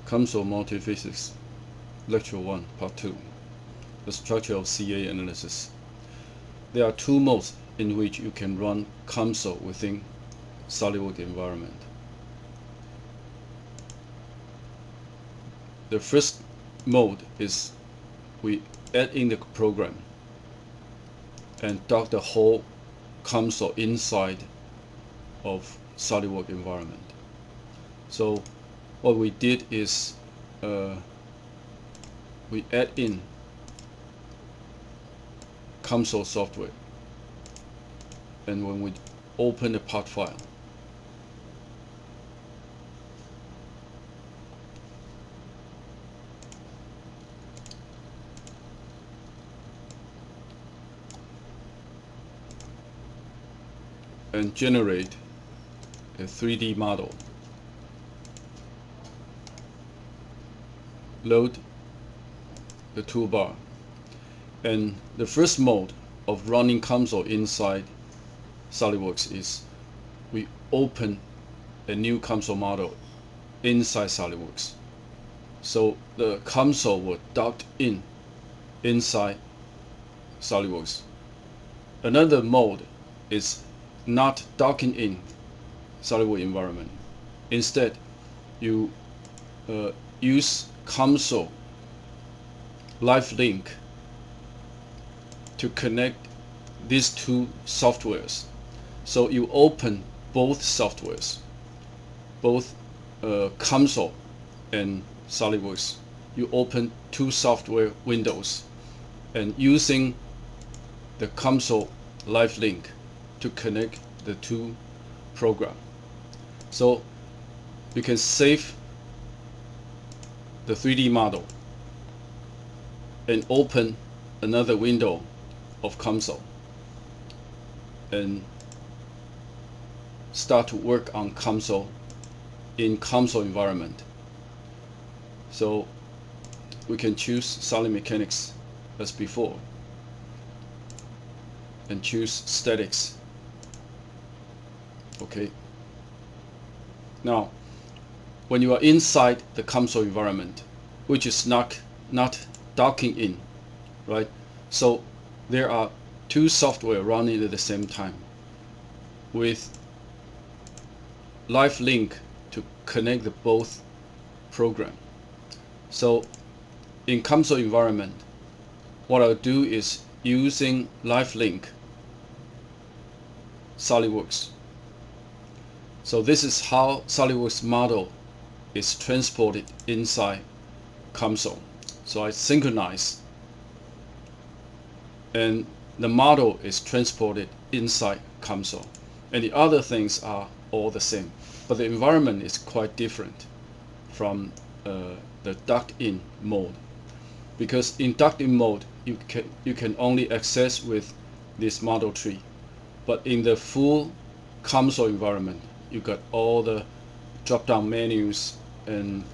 COMSOL Multiphysics, Lecture 1, Part 2, the structure of CA analysis. There are two modes in which you can run COMSOL within SolidWorks environment. The first mode is we add in the program and dock the whole COMSOL inside of SolidWorks environment. So what we did is we add in COMSOL software, and when we open the part file, and generate a 3D model, load the toolbar, and the first mode of running COMSOL inside SolidWorks is we open a new COMSOL model inside SolidWorks. So the COMSOL will dock inside SolidWorks. Another mode is not docking in SolidWorks environment. Instead, you use COMSOL CAELiveLink to connect these two softwares. So you open both softwares, both COMSOL and SolidWorks. You open two software windows, and using the COMSOL CAELiveLink to connect the two programs. So you can save the 3D model and open another window of COMSOL and start to work on COMSOL in COMSOL environment. So we can choose solid mechanics as before and choose statics. Okay. Now, when you are inside the COMSOL environment, which is not docking in, right? So there are two software running at the same time with CAELiveLink to connect the both program. So in COMSOL environment, what I'll do is using CAELiveLink SolidWorks. So this is how SolidWorks model is transported inside COMSOL. So I synchronize, and the model is transported inside COMSOL, and the other things are all the same, but the environment is quite different from the docked-in mode, because in docked-in mode you can only access with this model tree, but in the full COMSOL environment you got all the drop-down menus and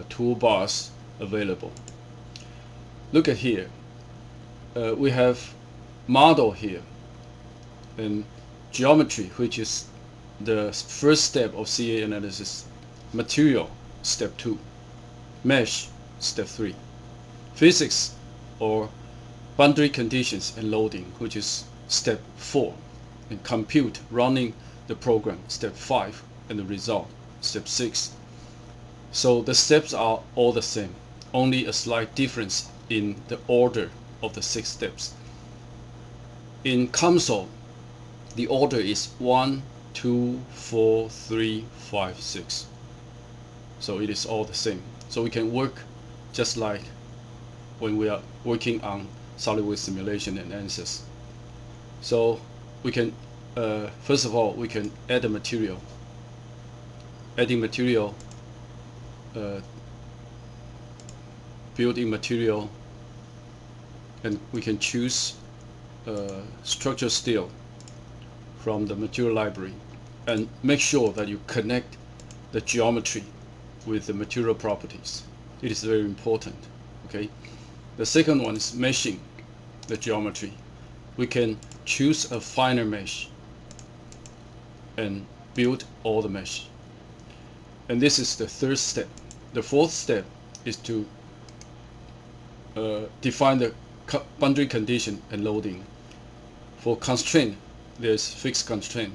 toolbars available. Look at here. We have model here, and geometry, which is the first step of CA analysis, material, step 2, mesh, step 3, physics or boundary conditions and loading, which is step 4, and compute, running the program, step 5, and the result, step 6. So the steps are all the same, only a slight difference in the order of the 6 steps. In COMSOL, the order is 1, 2, 4, 3, 5, 6. So it is all the same. So we can work just like when we are working on SolidWorks simulation and ANSYS. So we can, first of all, we can add a material. Adding material, built-in material, and we can choose structure steel from the material library, and make sure that you connect the geometry with the material properties. It is very important. Okay. The second one is meshing the geometry. We can choose a finer mesh and build all the mesh. And this is the third step. the fourth step is to define the boundary condition and loading. For constraint, there's fixed constraint,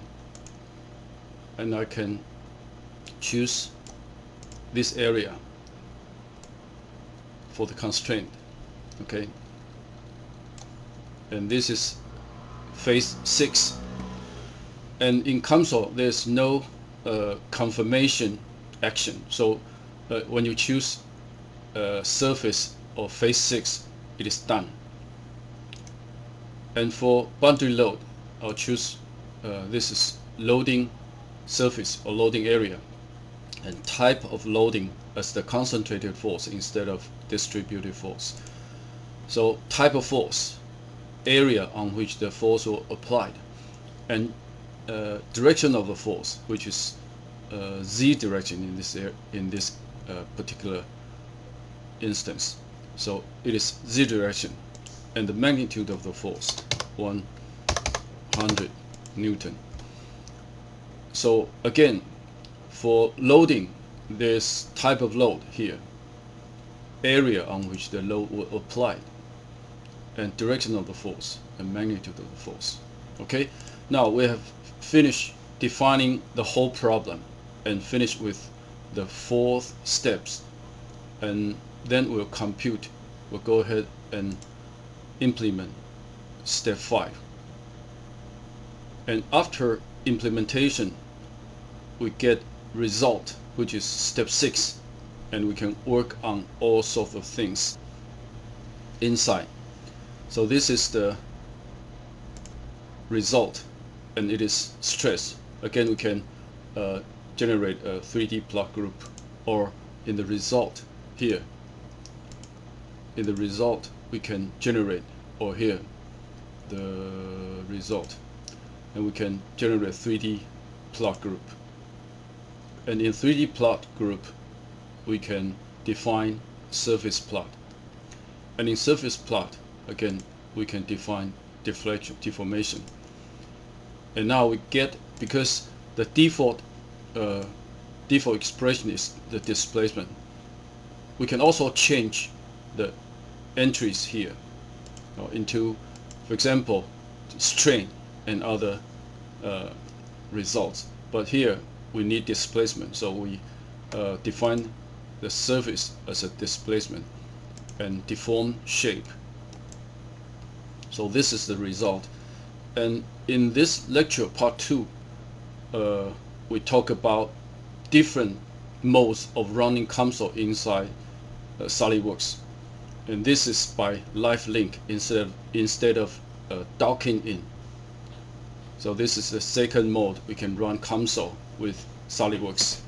and I can choose this area for the constraint. Okay, and this is phase 6. And in COMSOL, there's no confirmation action. So when you choose surface or phase 6, it is done. And for boundary load, I'll choose this is loading surface or loading area, and type of loading as the concentrated force instead of distributed force. So type of force, area on which the force will applied, and direction of the force, which is z direction in this particular instance. So it is z direction, and the magnitude of the force 100 Newton. So again, for loading, there's type of load here, area on which the load will apply, and direction of the force and magnitude of the force. Okay, now we have finished defining the whole problem and finished with the 4 steps, and then we'll compute. We'll go ahead and implement step 5, and after implementation we get result, which is step 6, and we can work on all sorts of things inside. So this is the result, and it is stress. Again, we can generate a 3D plot group, or in the result here, in the result we can generate, or here the result, and we can generate 3D plot group. And in 3D plot group we can define surface plot, and in surface plot again we can define deflection, deformation. And now we get, because the default expression is the displacement, we can also change the entries here into, for example, strain and other results. But here we need displacement, so we define the surface as a displacement and deform shape. So this is the result. And in this lecture, part 2, we talk about different modes of running COMSOL inside SolidWorks, and this is by CAELiveLink instead of docking in. So this is the second mode we can run COMSOL with SolidWorks.